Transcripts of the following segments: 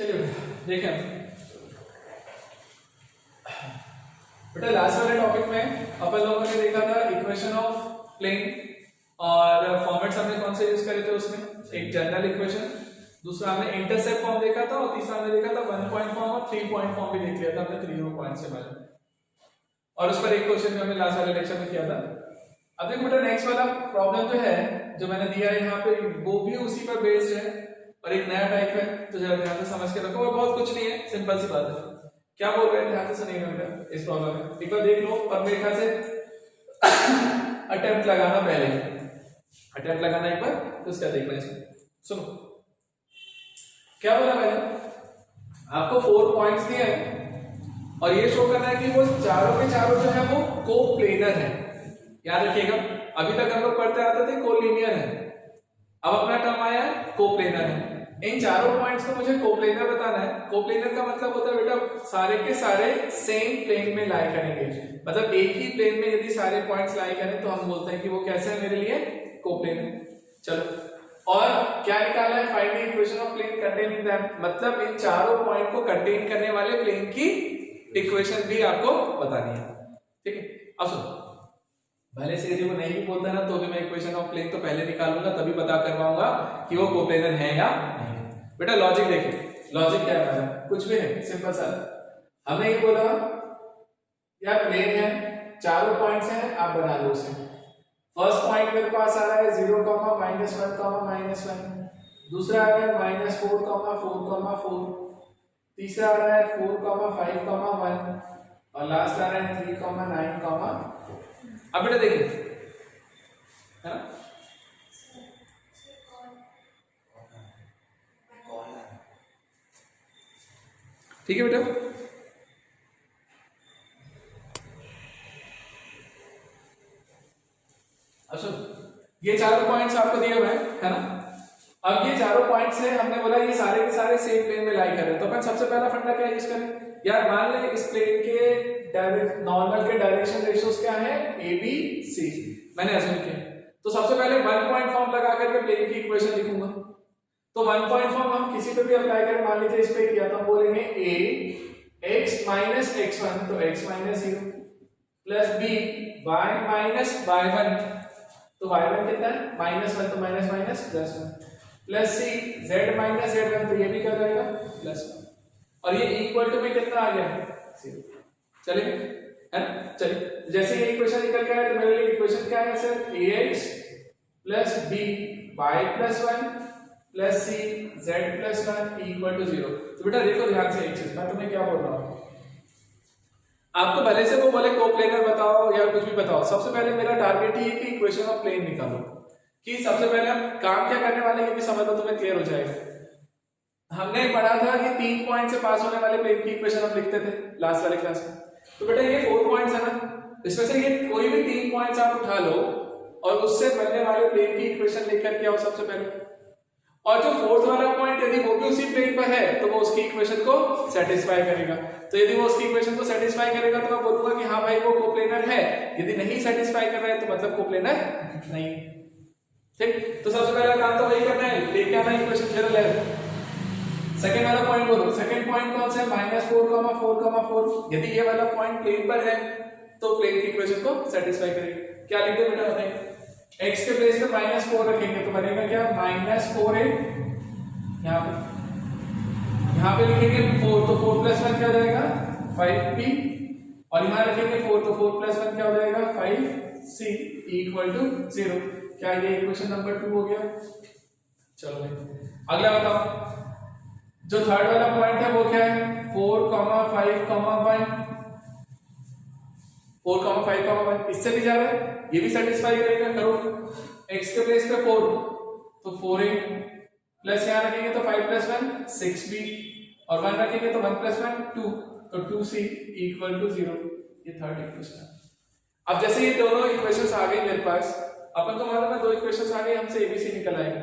चलिए देखें बेटा, लास्ट वाले टॉपिक में अपन लोगों ने देखा था इक्वेशन ऑफ प्लेन, और फॉर्मेट्स हमने कौन से यूज करे थे उसमें, एक जनरल इक्वेशन, दूसरा हमने इंटरसेप्ट फॉर्म देखा था, और तीसरा हमने देखा था 1 पॉइंट फॉर्म और 3 पॉइंट फॉर्म भी देख लिया था हमने 3 पॉइंट से पहले, और उस पर एक क्वेश्चन हमने लास्ट वाले लेक्चर में किया था। अब देखो बेटा, नेक्स्ट वाला प्रॉब्लम जो है जो मैंने दिया है यहाँ पे, वो भी उसी पर बेस्ड है और एक नया टाइप है, तो जरा ध्यान से समझ के रखो, और बहुत कुछ नहीं है, सिंपल सी बात है। क्या बोल रहे हैं ध्यान से सुनिएगा बेटा इस प्रॉब्लम में, एक बार देख लो, और मेरे ख्याल से अटेम्प्ट लगाना पहले, अटेम्प्ट लगाना एक बार, तो उसका देखना इसमें। सुनो क्या बोला मैंने, आपको 4 पॉइंट्स दिए हैं और ये शो करना है कि वो चारों के चारों जो है वो कोप्लेनर है। याद रखिएगा, अभी तक हम लोग पढ़ते आते थे कोलिनियर है, अब अपना टर्म आया है कोप्लेनर है। इन चारों पॉइंट्स को मुझे कोप्लेनर बताना है। कोप्लेनर का मतलब होता है बेटा सारे के सारे सेम प्लेन में लाई करेंगे, मतलब एक ही प्लेन में यदि सारे पॉइंट्स लाई करें तो हम बोलते हैं कि वो कैसे है मेरे लिए कोप्लेनर। चलो, और क्या निकाला है, find the equation of plane containing them, मतलब इन चारों पॉइंट को कंटेन करने वाले प्लेन की इक्वेशन भी आपको बतानी है। ठीक है, अब सुनो, भले से यदि वो नहीं भी बोलता ना तो भी मैं इक्वेशन ऑफ प्लेन तो पहले निकालूंगा, तभी पता करवाऊंगा कि वो कोप्लेनर है या नहीं। बेटा लॉजिक देखिए, लॉजिक क्या है, कुछ भी नहीं, सिंपल सा। हमने ये बोला यार प्लेन है, चारों पॉइंट्स हैं, आप बना लो उसे। फर्स्ट पॉइंट मेरे पास आ रहा है 0, -1, -1, दूसरा आ रहा है -4, -4, -4, तीसरा आ रहा है 4, 5, 1, और लास्ट आ रहा है 3, 9, 4। अब बेटा देखिए, है ना, ठीक है बेटा, अच्छा ये चारों पॉइंट्स आपको दिए हुए हैं, है ना। अब ये चारों पॉइंट्स से हमने बोला ये सारे के सारे सेम प्लेन में लाई करें, तो अपन सबसे पहला फंडा क्या यूज करें यार, मान लें इस प्लेन के नॉर्मल के डायरेक्शन रेशियोज क्या है, ए बी सी, मैंने अज्यूम किया, तो सबसे पहले 1 पॉइंट फॉर्म लगा करके प्लेन की इक्वेशन लिखूंगा। तो 1 पॉइंट फॉर्म हम किसी पे भी अप्लाई करें, मान लीजिए इस पे किया तो हम बोलेंगे a x - x1, तो x - 0 plus b y - y1, तो y1 कितना है -1, तो minus minus plus 1, plus c z - z1, तो ये भी क्या जाएगा प्लस 1, और ये इक्वल टू में कितना आ गया 0। चलिए, है ना, चलिए जैसे ये इक्वेशन निकल के आया तो मेरे लिए इक्वेशन क्या है sir, ax plus b y plus 1 plus c z plus 1 equal to 0। तो बेटा देखो ध्यान से एक चीज, मैं तुम्हें क्या बोल रहा हूँ, आपको भले से वो बोले कोप्लेनर बताओ या कुछ भी बताओ, सबसे पहले मेरा टारगेट ही है कि इक्वेशन ऑफ प्लेन निकालो, कि सबसे पहले हम काम क्या करने वाले हैं ये भी समझ लो, तुम्हें क्लियर हो जाएगा। हमने पढ़ा था कि 3 पॉइंट से पास होने वाले प्लेन की इक्वेशन हम लिखते थे लास्ट वाले क्लास में, तो बेटा ये 4 पॉइंट्स है ना, इसमें से ये कोई भी 3 पॉइंट्स आप उठा लो और उससे बनने वाले प्लेन की इक्वेशन लेकर के आओ सबसे पहले, और जो फोर्थ वाला पॉइंट यदि वो भी उसी प्लेन पर है तो वो उसकी इक्वेशन को सेटिस्फाई करेगा। तो यदि वो उसकी इक्वेशन को सेटिस्फाई करेगा तो मैं बोलूंगा कि हाँ भाई वो कोप्लेनर है, यदि नहीं सेटिस्फाई कर रहा है तो मतलब कोप्लेनर नहीं। ठीक, तो सबसे पहला काम तो वही करना है, लेके आना इक्वेशन जनरल है। सेकंड वाला पॉइंट बोलो, सेकंड पॉइंट कौन सा है, -4, 4, 4, यदि ये वाला पॉइंट प्लेन पर है तो प्लेन की इक्वेशन को सेटिस्फाई करेगा। क्या लिख दो बेटा बताइए, x के प्लेस पे -4 रखेंगे तो बनेगा क्या -4a, यहाँ पे लिखेंगे 4, तो 4 + 1 क्या हो जाएगा 5b, और यहाँ रखेंगे 4, तो 4 + 1 क्या हो जाएगा 5c इक्वल टू 0। क्या ये इक्वेशन नंबर 2 हो गया। चलो भाई अगला बताओ, जो थर्ड वाला पॉइंट है वो क्या है, 4, 5, 1, 4, 5, 1, इससे भी ज्यादा है, ये भी सेटिस्फाई करेगा। करो, x के प्लेस पे 4, तो 4a प्लस यहाँ रखेंगे तो 5 + 1 6b, और 1 रखेंगे तो 1 + 1 2, तो 2c इक्वल टू 0। ये थर्ड इक्वेशन है। अब जैसे ये दोनों इक्वेशंस आ गई मेरे पास, अपन को मालूम है 2 इक्वेशंस आ गई, हमसे abc निकल आएगा,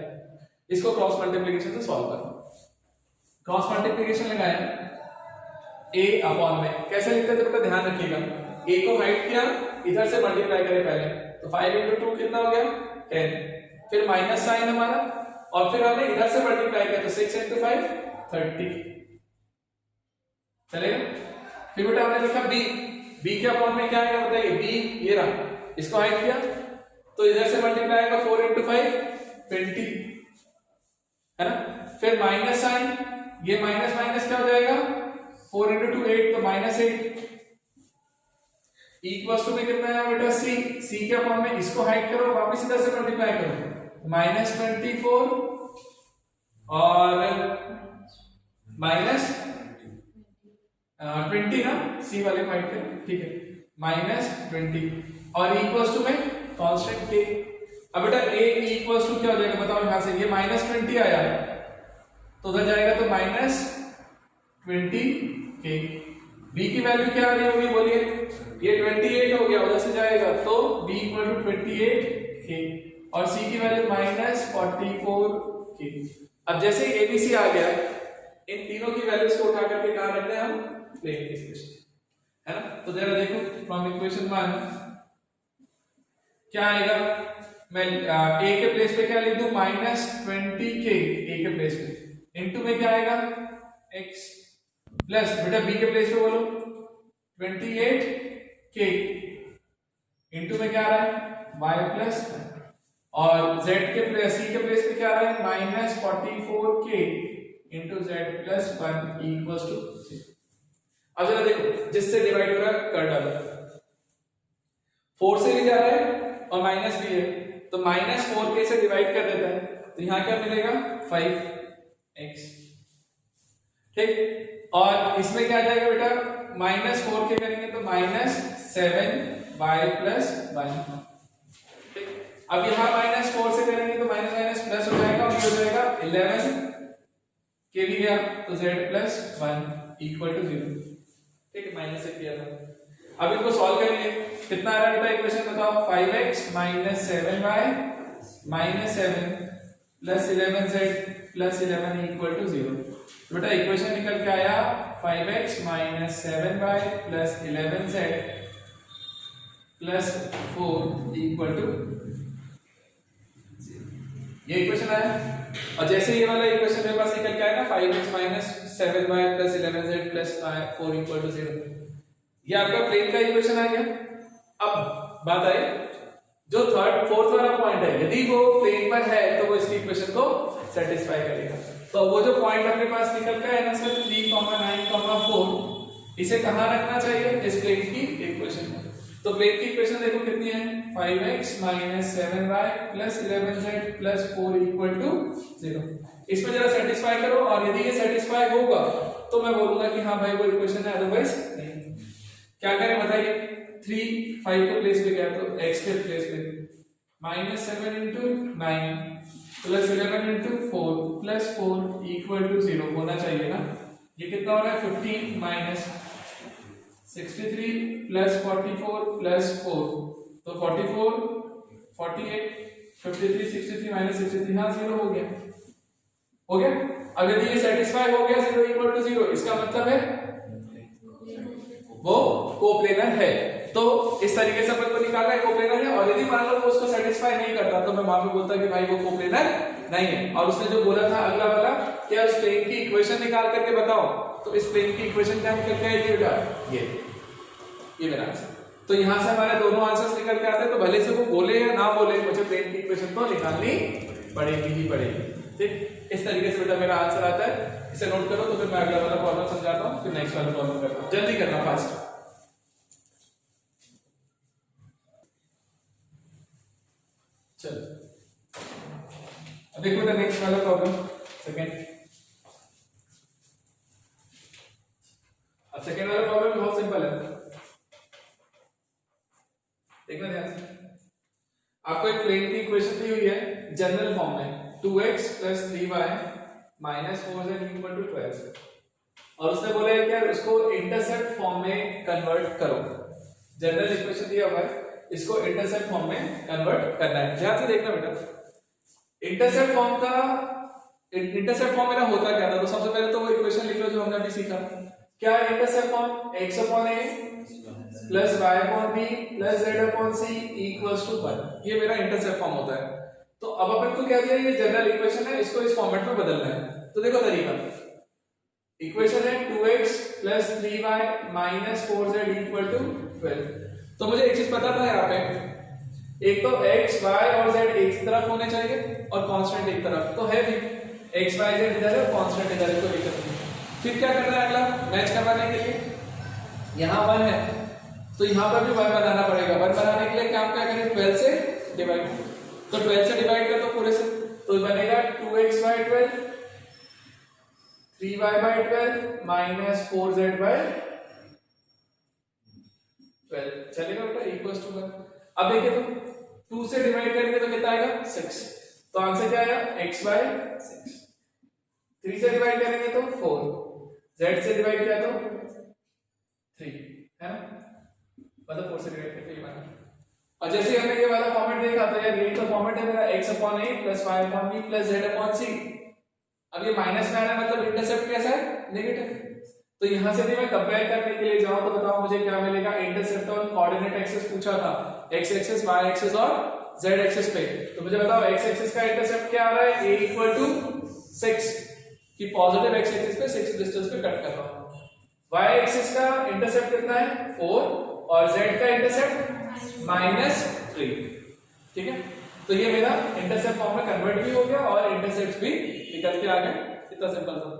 इसको क्रॉस मल्टीप्लिकेशन से सॉल्व करना। क्रॉस मल्टीप्लिकेशन लगाया a अपॉन में, कैसे लिखते थे बेटा ध्यान रखिएगा, a को हाइट किया, इधर से मल्टीप्लाई करें पहले, तो 5 × 2 कितना हो गया 10, फिर माइनस साइन हमारा, और फिर हमने इधर से मल्टीप्लाई किया तो 6 × 5 30, चलेगा। फिर बेटा हमने लिखा b, b के अपॉन में क्या आएगा बताइए, b ये रहा, इसको हाइड किया तो इधर से मल्टीप्लाई आएगा 4 into 5 20 है ना। फिर माइनस साइन, ये माइनस माइनस क्या हो जाएगा 4 into 2 8 तो -8 इक्वल्स टू में कितना है बेटा c, c के अपॉन में इसको हाइड करो वापस इधर से मल्टीप्लाई करो -24 और -20 ना, c वाले को हाइड करो ठीक है -20 और इक्वल्स टू में कांस्टेंट k। अब बेटा a इक्वल्स टू क्या हो जाएगा बताओ, यहां से ये -20 आया तो उधर जाएगा तो -20k। b की वैल्यू क्या आ रही होगी बोलिए, ये 28 हो गया उधर से जाएगा तो b इक्वल टू 28k और c की वैल्यू -44k। अब जैसे ही abc आ गया इन तीनों की वैल्यूज को उठा करके कहां रखते हैं हम, प्लेन की इक्वेशन है ना। तो जरा देखो फ्रॉम इक्वेशन 1 क्या आएगा, मैं a के प्लेस पे क्या लिख दूं -20k a के प्लेस पे, इनटू में क्या आएगा x प्लस बेटा b के प्लेस पे बोलो 28k इनटू में क्या आ रहा है y प्लस और z के प्लेस c के प्लेस पे क्या आ रहा है -44k into z plus 1 equals to 0। अब जरा देखो जिससे डिवाइड हो रहा है कर डालो, 4 से भी जा रहा है और माइनस भी है तो -4k से डिवाइड कर देता है तो यहां क्या मिलेगा 5x ठीक। और इसमें क्या आ जाएगा बेटा -4k करेंगे तो -7y प्लस 1 ठीक। अब यहां -4 से करेंगे तो माइनस प्लस हो जाएगा और ये हो जाएगा 11 के भी गया तो z प्लस 1 इक्वल टू 0 ठीक है, माइनस से किया था। अब इनको सॉल्व करेंगे, कितना आ रहा है बेटा इक्वेशन बताओ, 5x - 7y - 7 plus 11z plus 11 equal to 0। बेटा इक्वेशन निकल के आया 5x - 7y plus 11z plus 4 equal to 0। ये इक्वेशन आया और जैसे ये वाला इक्वेशन मेरे पास निकल के आया ना 5x - 7y plus 11z plus 4 equal to 0, ये आपका प्लेन का इक्वेशन आ गया। अब बात आई जो फोर्थ वाला पॉइंट है, यदि वो प्लेन पर है तो वो इसकी इक्वेशन को सेटिस्फाई करेगा। तो वो जो पॉइंट अपने पास निकल का है ना सर 3, 9, 4, इसे कहां रखना चाहिए, इस प्लेन की इक्वेशन में। तो प्लेन की इक्वेशन देखो कितनी है 5x - 7y plus 11z plus 4 equal to 0। इसमें जरा सेटिस्फाई करो और यदि ये सेटिस्फाई होगा तो मैं बोलूंगा कि हाँ भाई वो इक्वेशन है, अदरवाइज नहीं। क्या करें बताइए, 3 5 के प्लेस पे गया तो x के प्लेस पे -7 into 9 plus 11 into 4 plus 4 equal to 0 होना चाहिए ना। ये कितना हो रहा है 15 माइनस 63 प्लस 44 प्लस 4 तो 44 48 53 63 माइनस 63 हाँ 0 हो गया, हो गया। अब यदि ये सेटिस्फाई हो गया 0 इक्वल टू 0, इसका मतलब है वो कोप्लेनर है। तो इस तरीके से अपन को निकालना है कोप्लेनर है, और यदि मान लो वो उसको सेटिस्फाई नहीं करता तो मैं वहां पे बोलता कि भाई वो कोप्लेनर नहीं है। और उसने जो बोला था अगला वाला क्या उस प्लेन की इक्वेशन निकाल करके बताओ, तो इस प्लेन की इक्वेशन क्या निकल के आएगी बेटा, ये मेरा आंसर। तो यहां से हमारे दोनों आंसर्स निकल के आते हैं। तो भले से वो बोले या ना बोले, मुझे प्लेन की इक्वेशन तो निकालनी पड़ेगी ही पड़ेगी। ठीक, इस तरीके से बेटा मेरा आंसर आता है। इसे नोट करो तो फिर मैं अगला वाला प्रॉब्लम समझाता हूं, फिर नेक्स्ट वाला प्रॉब्लम करता हूं। जल्दी करना, फास्ट। चलो अब देखो बेटा नेक्स्ट वाला प्रॉब्लम सेकंड। अब सेकंड वाला प्रॉब्लम बहुत सिंपल है, देखना ध्यान से। आपको एक प्लेन की इक्वेशन दी हुई है जनरल फॉर्म में 2x + 3y - 4z = 12, और उसने बोला है कि यार उसको इंटरसेप्ट फॉर्म में कन्वर्ट करो। जनरल इक्वेशन दिया हुआ है, इसको इंटरसेप्ट फॉर्म में कन्वर्ट करना है। ध्यान से देखना बेटा, इंटरसेप्ट फॉर्म मेरा होता क्या था। तो सबसे पहले तो वो इक्वेशन लिख लो जो हमने अभी सीखा। क्या है intercept form, x/a + y/b + z/c = 1। ये मेरा इंटरसेप्ट फॉर्म होता है। तो अब अपन को क्या दिया, ये जनरल इक्वेशन है, इसको इस फॉर्मेट में बदलना है। तो देखो तरीका, इक्वेशन है 2x plus 3y minus 4z equal to 12। तो मुझे एक चीज पता था यहाँ पे, एक तो x y और z एक तरफ होने चाहिए और कांस्टेंट एक तरफ, तो है भी x y z इधर है, कांस्टेंट इधर है, कोई दिक्कत नहीं। फिर क्या करना है अगला मैच करवाने के लिए, यहाँ 1 है तो यहाँ पर भी 1 बनाना पड़ेगा। 1 बनाने के लिए क्या क्या करें, 12 से डिवाइड, तो 12 से डिवाइड कर दो पूरे से, तो बनेगा 2x by 12 3y by 12 minus 4z by 12 चलेगा बेटा, इक्वल्स टू 1। अब देखिए तो 2 से डिवाइड करेंगे तो कितना आएगा 6, तो आंसर क्या आया x by 6। 3 से डिवाइड करेंगे तो 4, z से डिवाइड किया तो 3, है ना, मतलब 4 से डिवाइड करके ये बना। और जैसे हमने ये वाला फॉर्मेट देखा तो यार यही तो फॉर्मेट है मेरा, x upon a plus y upon b plus z upon c। अब ये माइनस में आ रहा है मतलब इंटरसेप्ट कैसा है, नेगेटिव। तो यहां से भी मैं कंपेयर करने के लिए जाऊं तो बताओ मुझे क्या मिलेगा, इंटरसेप्ट और कोऑर्डिनेट एक्सिस पूछा था, x एक्सिस y एक्सिस और z एक्सिस पे। तो मुझे बताओ x एक्सिस का इंटरसेप्ट क्या आ रहा है, a इक्वल टू 6 कि पॉजिटिव x एक्सिस पे 6 डिस्टेंस पे कट कर रहा हूं। y एक्सिस का इंटरसेप्ट कितना है 4 और z का इंटरसेप्ट -3, ठीक है। तो ये मेरा इंटरसेप्ट फॉर्म में कन्वर्ट भी हो गया और इंटरसेप्ट भी निकल के आ गए, इतना सिंपल था।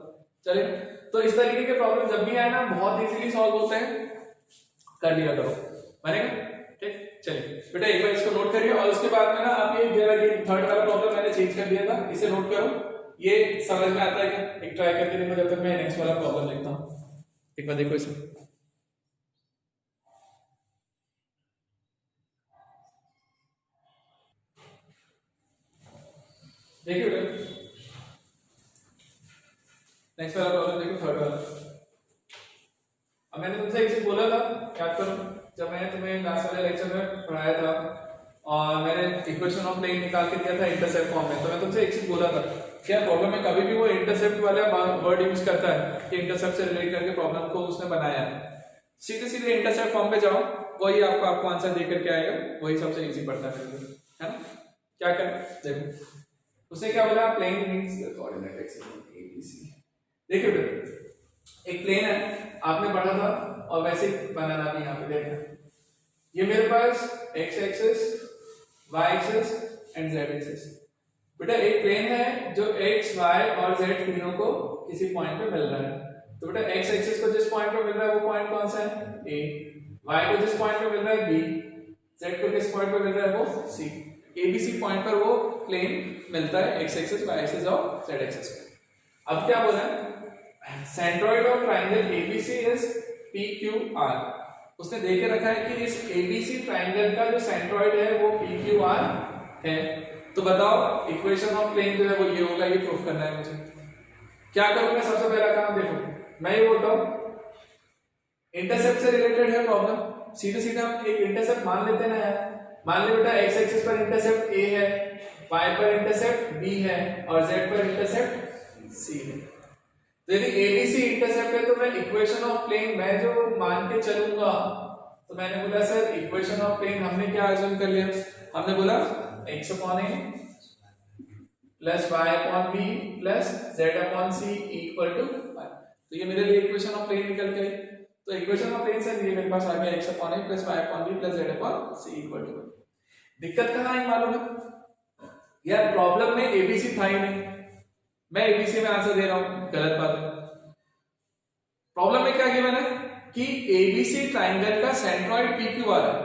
चलिए, तो इस तरीके के प्रॉब्लम जब भी आए ना बहुत इजीली सॉल्व होते हैं, कर लिया करो, बनेगा, ठीक। चलिए बेटा एक बार इसको नोट करिए और उसके बाद में ना आप ये जरा ये थर्ड वाला प्रॉब्लम मैंने चेंज कर दिया था, इसे नोट करो, ये समझ में आता है क्या, एक ट्राई करके देखो जब तक मैं नेक्स्ट वाला प्रॉब्लम लिखता हूँ। एक बार देखो इसे, देखिए बेटा नेक्स्ट वाला प्रॉब्लम देखो, थर्ड वाला। अब मैंने तुमसे एक चीज बोला था, याद करो, जब मैंने तुम्हें लास्ट वाले लेक्चर में पढ़ाया था और मैंने इक्वेशन ऑफ प्लेन निकाल के दिया था इंटरसेप्ट फॉर्म में, तो मैं तुमसे एक चीज बोला था, क्या प्रॉब्लम में कभी भी वो इंटरसेप्ट वाला वर्ड यूज करता है कि इंटरसेप्ट से रिलेट करके प्रॉब्लम को उसने बनाया है, सीधे सीधे इंटरसेप्ट फॉर्म पे जाओ, वही आपको आंसर दे करके आएगा, वही सबसे इजी पड़ता है ना। क्या कर देखो उसने क्या बोला, plane means coordinate axis ABC। देखिए बेटा एक प्लेन है, आपने पढ़ा था और वैसे बनाना भी यहाँ पे देखना, ये मेरे पास x axis y axis and z axis. बेटा एक प्लेन है जो x y और z तीनों को किसी पॉइंट पे मिल रहा है, तो बेटा x एक्सिस को जिस पॉइंट पे मिल रहा है वो पॉइंट कौन सा है a, y को जिस पॉइंट पे मिल रहा है b, z को किस पॉइंट पे मिल रहा है वो c। ABC पॉइंट पर वो प्लेन मिलता है x एक्सिस y एक्सिस और z एक्सिस पे। अब क्या बोला है, centroid of triangle ABC is PQR। उसने दे के रखा है कि इस ABC ट्रायंगल का जो सेंट्रोइड है वो PQR है। तो बताओ इक्वेशन ऑफ प्लेन जो है वो ये होगा, ये प्रूफ करना है मुझे। क्या करूं मैं, सबसे पहला काम देखो मैं ये बोलता हूं इंटरसेप्ट से रिलेटेड है प्रॉब्लम, सीधे सीधे हम एक इंटरसेप्ट मान लेते हैं ना यार। मान ले बेटा x एक्सिस पर इंटरसेप्ट a है, y पर इंटरसेप्ट b है और z पर इंटरसेप्ट c है। तो यदि ABC इंटरसेप्ट है तो मैं इक्वेशन ऑफ प्लेन मैं जो मान के चलूंगा, तो मैंने बोला सर इक्वेशन ऑफ प्लेन हमने क्या अज्यूम कर लिया, हमने बोला x upon a plus y upon b plus z upon c equal to 1। तो ये मेरे लिए इक्वेशन ऑफ प्लेन निकल गई। तो इक्वेशन ऑफ प्लेन से ये मेरे पास आ गया x upon a plus y upon b plus z upon c equal to 1। दिक्कत कहाँ आई मालूम है यार, प्रॉब्लम में ABC था ही नहीं, मैं ABC में आंसर दे रहा हूं, गलत बात है। प्रॉब्लम में क्या किया मैंने कि ABC ट्रायंगल का सेंट्रोइड PQR है।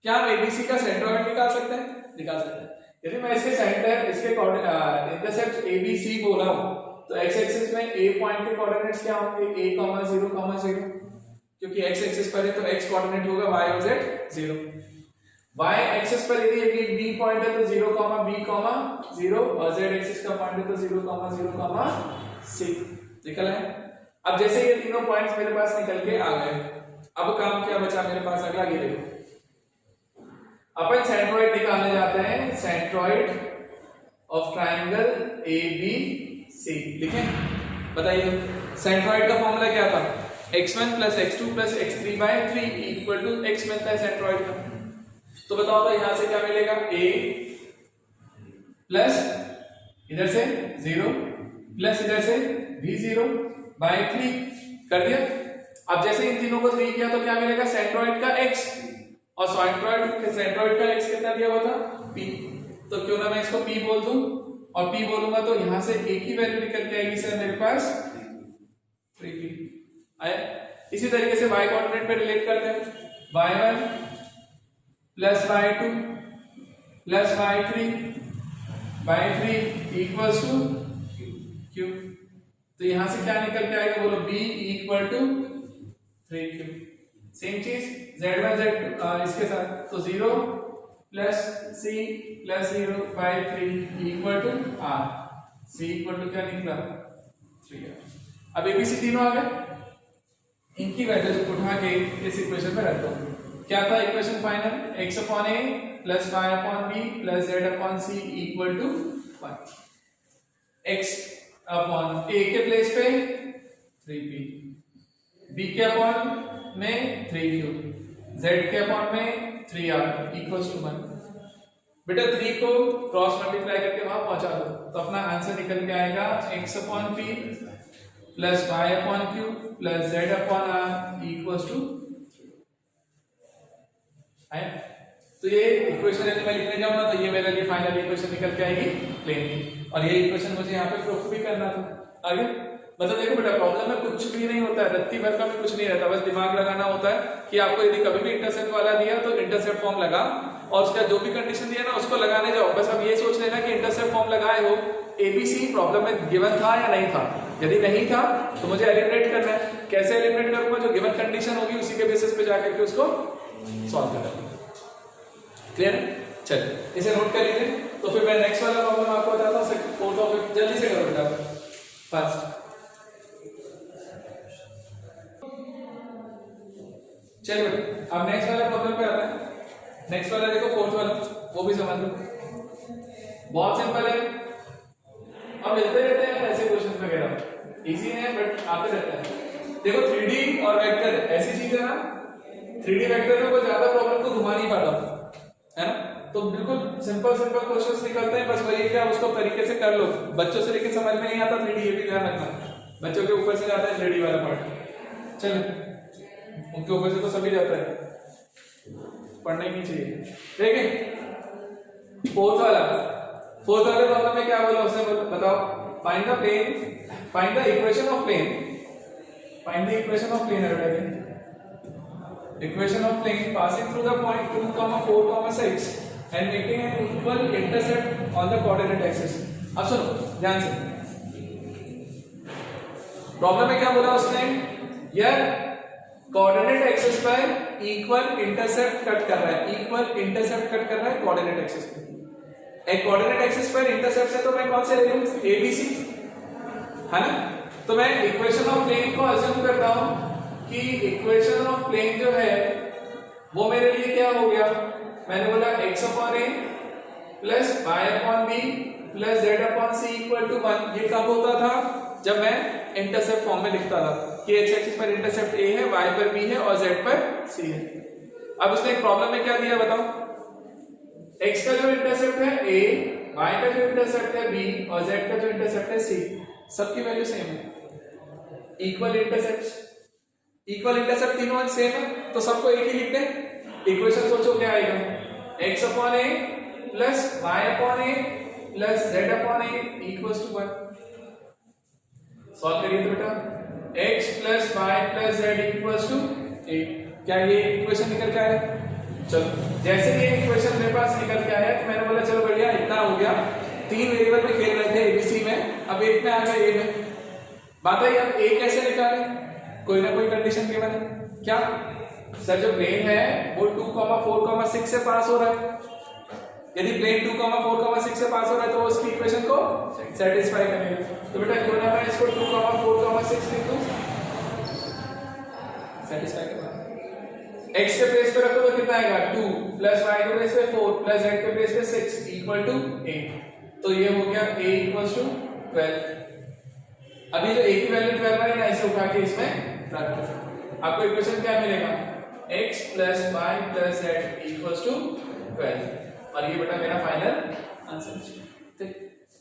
क्या हम ABC का सेंट्रोइड निकाल सकते हैं? निकाल सकते हैं। यदि मैं इसके सेंटर इसके इंटरसेप्ट ABC बोला हूं तो x एक्सिस में a पॉइंट के कोऑर्डिनेट्स क्या होंगे, a, 0, 0, क्योंकि x एक्सिस पर है तो x कोऑर्डिनेट होगा y और z 0। y एक्सिस पर यदि b पॉइंट है तो 0, b, 0 और z एक्सिस का पॉइंट है तो 0, 0, c निकल है। अब जैसे ये तीनों पॉइंट्स मेरे पास निकल के आ गए, अब काम क्या बचा मेरे पास अगला, ये देखो अपन सेंट्रोइड निकालने जाते हैं, सेंट्रोइड ऑफ ट्रायंगल ABC लिखें। बताइए सेंट्रोइड का फॉर्मूला क्या था, x1 + x2 + x3/3 equal to x मिलता है सेंट्रोइड का। तो बताओ तो यहां से क्या मिलेगा, a प्लस इधर से 0 प्लस इधर से भी 0 बाय 3 कर दिया। अब जैसे इन तीनों को 3 किया तो क्या मिलेगा, सेंट्रोइड का x और सेंट्रोइड का x कितना दिया हुआ था p, तो क्यों ना मैं इसको p बोल दूं और p बोलूंगा तो यहां से एक ही वैल्यू निकल के आएगी सर मेरे पास 3p आया। इसी तरीके से y कोऑर्डिनेट पे रिलेट करते हैं, y1 plus y2 plus y3 equals to q, तो यहां से क्या निकल के आएगा बोलो, b equal to 3q। Same चीज z1 z इसके साथ, तो 0 plus c plus 0 by 3 equal to r, c equal to क्या निकला 3r। अब abc तीनों आ गए, इनकी वैल्यूज उठा के इस इक्वेशन में रखता हूं। क्या था equation final, x upon a plus y upon b plus z upon c equal to 1। x upon a के प्लेस पे 3p, b के अपॉन में 3q, z के अपॉन में 3r इक्वल्स टू 1। बेटा 3 को क्रॉस मल्टीप्लाई करके वहां पहुंचा दो तो अपना आंसर निकल के आएगा x upon p plus y upon q plus z upon r equals to 3। तो ये इक्वेशन यदि मैं लिखने जाऊंगा तो ये मेरे लिए फाइनल इक्वेशन निकल के आएगी प्लेन की, और ये इक्वेशन मुझे यहाँ पे प्रूफ भी करना था आगे। मतलब देखो बेटा प्रॉब्लम में कुछ भी नहीं होता है, रत्ती भर का भी कुछ नहीं रहता, बस दिमाग लगाना होता है कि आपको यदि कभी भी इंटरसेप्ट वाला दिया तो इंटरसेप्ट फॉर्म लगा और उसका जो भी कंडीशन दिया ना उसको लगाने जाओ। बस अब ये सोच लेना कि इंटरसेप्ट फॉर्म लगाए हो, एबीसी प्रॉब्लम में गिवन था या नहीं था, यदि नहीं था तो मुझे एलिमिनेट करना है। कैसे एलिमिनेट करूंगा, जो गिवन कंडीशन होगी उसी के बेसिस पे जाकर के उसको सॉल्व करना। क्लियर है, चलिए इसे नोट कर लीजिए। तो फिर मैं नेक्स्ट वाला प्रॉब्लम आपको बताता हूं, फोर्थ ऑफ, जल्दी से करो बेटा फास्ट। चलिए बेटा अब नेक्स्ट वाला प्रॉब्लम पे आते हैं। नेक्स्ट वाला देखो फोर्थ वाला, वो भी समझ लो, बहुत सिंपल है। अब मिलते रहते हैं ऐसे क्वेश्चंस वगैरह, इजी है बट आते रहते हैं। देखो 3D और वेक्टर ऐसी चीज है ना, 3D वेक्टर में कोई ज्यादा प्रॉब्लम को घुमा नहीं पाता है ना, तो बिल्कुल सिंपल क्वेश्चंस निकलते हैं। बस वही क्या उसको तरीके से कर लो, बच्चों से लेके समझ में नहीं आता 3D, ये भी ध्यान रखना, बच्चों के ऊपर से जाता है 3D वाला पार्ट। चलो उनके ऊपर से तो सभी जाता है, पढ़ना ही नहीं चाहिए। ठीक है, फोर्थ वाला प्रॉब्लम में क्या बोला उसने, बताओ, find the plane, find the equation of plane, find the equation of plane है, equation of plane passing through the point 2, 4, 6 and making an equal intercept on the coordinate axis। अब सुनो ध्यान से, प्रॉब्लम में क्या बोला उसने, यार कोऑर्डिनेट एक्सिस पर इक्वल इंटरसेप्ट कट कर रहा है, इक्वल इंटरसेप्ट कट कर रहा है कोऑर्डिनेट एक्सिस पे। एक कोऑर्डिनेट एक्सिस पर इंटरसेप्ट है तो मैं कौन से ले लूं, एबीसी है ना। तो मैं इक्वेशन ऑफ प्लेन को अज्यूम करता हूं कि इक्वेशन ऑफ प्लेन जो है वो मेरे लिए क्या हो गया, मैंने बोला x upon a plus y upon b plus z upon c equal to 1। ये कब होता था, जब मैं इंटरसेप्ट फॉर्म में लिखता था कि x एक्सिस पर इंटरसेप्ट a है, y पर b है और z पर c है। अब उसने एक प्रॉब्लम में क्या दिया बताओ, x का जो इंटरसेप्ट है a, y का जो इंटरसेप्ट है b और z का जो इंटरसेप्ट है c, सबकी वैल्यू सेम है, इक्वल इंटरसेप्ट तीनों सेम है तो सबको एक ही लिख दें। इक्वेशन सोचो क्या आएगा, x upon a plus y upon a plus z upon a equals to 1। Solve करिए तो बेटा, x plus y plus z equals to 8। क्या ये इक्वेशन निकल के आया? चलो जैसे ये इक्वेशन मेरे पास निकल के आया तो मैंने बोला चलो बढ़िया, इतना हो गया। 3 वेरिएबल में खेल रहे थे एबीसी में, अब एक में आ गया ए में। बात है अब ए कैसे निकालें, कोई ना कोई कंडीशन गिवन है। क्या सर, जो प्लेन है वो 2, 4, 6 से पास हो रहा है। यदि प्लेन 2, 4, 6 से पास हो रहा है तो उसकी इक्वेशन को सेटिस्फाई करेगा। तो बेटा क्यों ना मैं इसको 2, 4, 6 लिख दूं, सेटिस्फाई करेगा। x के प्लेस पे रखो तो कितना आएगा, 2 प्लस y के प्लेस पे 4 प्लस z के प्लेस पे 6 इक्वल टू 8। तो ये हो गया a इक्वल्स टू 12। अभी जो a की वैल्यू 12 है ना, इसे उठा के इसमें रख दो, आपको इक्वेशन क्या मिलेगा, x plus y plus z equals to 12। और ये बेटा मेरा फाइनल आंसर है। ठीक,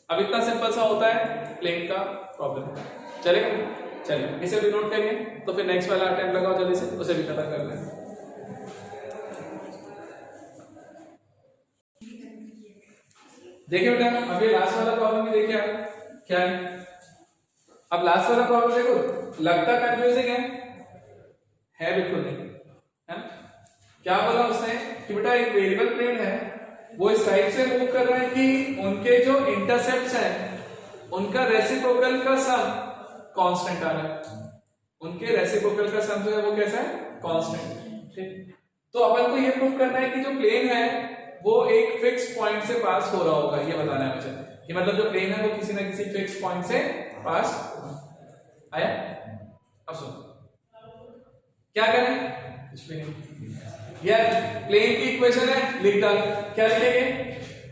अब इतना सिंपल सा होता है प्लेन का प्रॉब्लम। चलेगा। चलिए इसे भी नोट करिए, तो फिर नेक्स्ट वाला अटेम्प्ट लगाओ जल्दी से, उसे भी खत्म कर लें। देखिए बेटा अब ये लास्ट वाला प्रॉब्लम भी देखिए आप क्या है। अब लास्ट वाला प्रॉब्लम देखो, लगता कंफ्यूजिंग है बिल्कुल नहीं, है ना। क्या बोला उसने कि बेटा एक वेरिएबल प्लेन है, वो इस टाइप से मूव कर रहा है कि उनके जो इंटरसेप्ट्स हैं उनका रेसिप्रोकल का सम कांस्टेंट आ रहा है, उनके रेसिप्रोकल का सम जो है वो कैसा है, कांस्टेंट। ठीक, तो अपन को ये प्रूफ करना है कि जो प्लेन है वो एक फिक्स पॉइंट से पास हो रहा होगा, ये बताना है मुझे कि मतलब जो प्लेन है वो किसी ना किसी फिक्स पॉइंट से पास आया। अब सुनो क्या करें, कुछ भी नहीं यार, प्लेन की इक्वेशन है लिख डाल, क्या लिखेंगे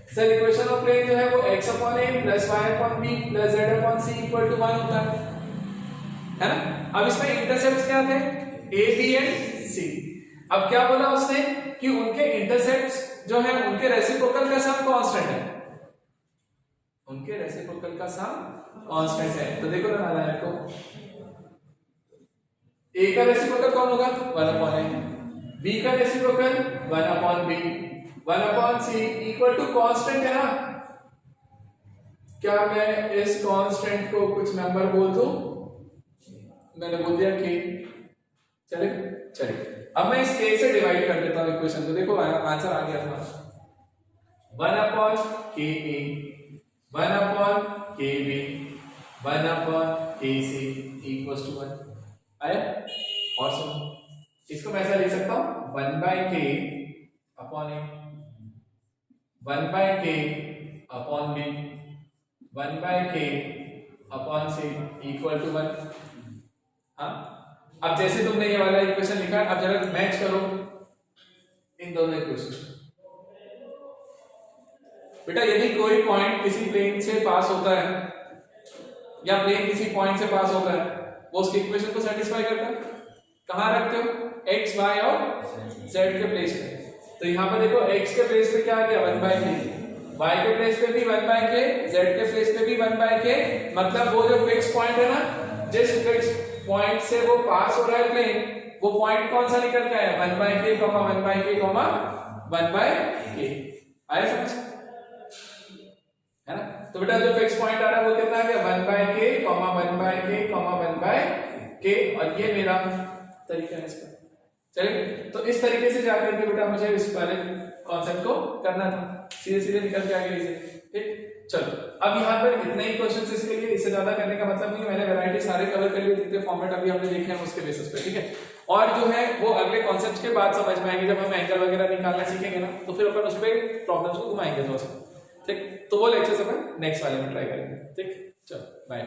सर, इक्वेशन ऑफ प्लेन जो है वो x upon a plus y upon b plus z upon c equal to 1 होता है ना। अब इसमें इंटरसेप्ट्स क्या थे, a b एंड c। अब क्या बोला उसने कि उनके इंटरसेप्ट्स जो है उनके रेसिप्रोकल का सम कांस्टेंट है, उनके रेसिप्रोकल का सम कांस्टेंट है। तो देखो ना नारायण को, a का रेसिप्रोकल कौन होगा, 1 अपॉन a, b का reciprocal 1 upon b, 1 upon c equal to constant है ना। क्या मैं इस कांस्टेंट को कुछ नंबर बोल दूं, मैंने बोल दिया कि चलिए अब मैं इस a से डिवाइड कर देता हूं इक्वेशन को, देखो आंसर आ गया था 1 upon ka, 1 upon kb, 1 upon kc equals to 1 आया। और सुनो इसको मैं ऐसा लिख सकता हूं 1 by k upon a, 1 by k upon b, 1 by k upon c equal to 1। हाँ, अब जैसे तुमने ये वाला इक्वेशन लिखा, अब जरा मैच करो इन दोनों इक्वेशन। बेटा यदि कोई पॉइंट किसी प्लेन से पास होता है या प्लेन किसी पॉइंट से पास होता है, वो उसकी इक्वेशन को सेटिस्फाई करता है। कहां रखते हो, x y और z के प्लेस पे। तो यहां पर देखो x के प्लेस पे क्या आ गया 1 बाय k, y के प्लेस पे भी 1 बाय k, z के प्लेस पे भी 1 बाय k। मतलब वो जो फिक्स पॉइंट है ना, जिस फिक्स पॉइंट से वो पास हो रहा है प्लेन, वो पॉइंट कौन सा निकल के आया 1 by k, 1 by k, 1 by k। आया समझ, है ना। तो बेटा जो फिक्स पॉइंट आ रहा है वो कितना आ गया 1 by k, 1 by k, 1 by k, और ये मेरा तरीका है इसका। चलिए तो इस तरीके से जाकर के बेटा मुझे इस वाले कॉन्सेप्ट को करना था, सीधे सीधे निकल के आ गया इसे। ठीक, चलो अब यहाँ पर इतने ही क्वेश्चंस इसके लिए, इससे ज्यादा करने का मतलब नहीं, मैंने वैरायटी सारे कवर कर लिए, जितने फॉर्मेट अभी हमने देखे हैं उसके बेसिस पे। ठीक है, और जो है वो अगले कॉन्सेप्ट्स के बाद समझ में आएंगे, जब हम एंगल वगैरह निकालना सीखेंगे ना, तो फिर अपन उस पर प्रॉब्लम्स को घुमाएंगे थोड़ा सा। ठीक, तो वो लेक्चर्स अपन नेक्स्ट वाले में ट्राई करेंगे। ठीक, चलो बाय।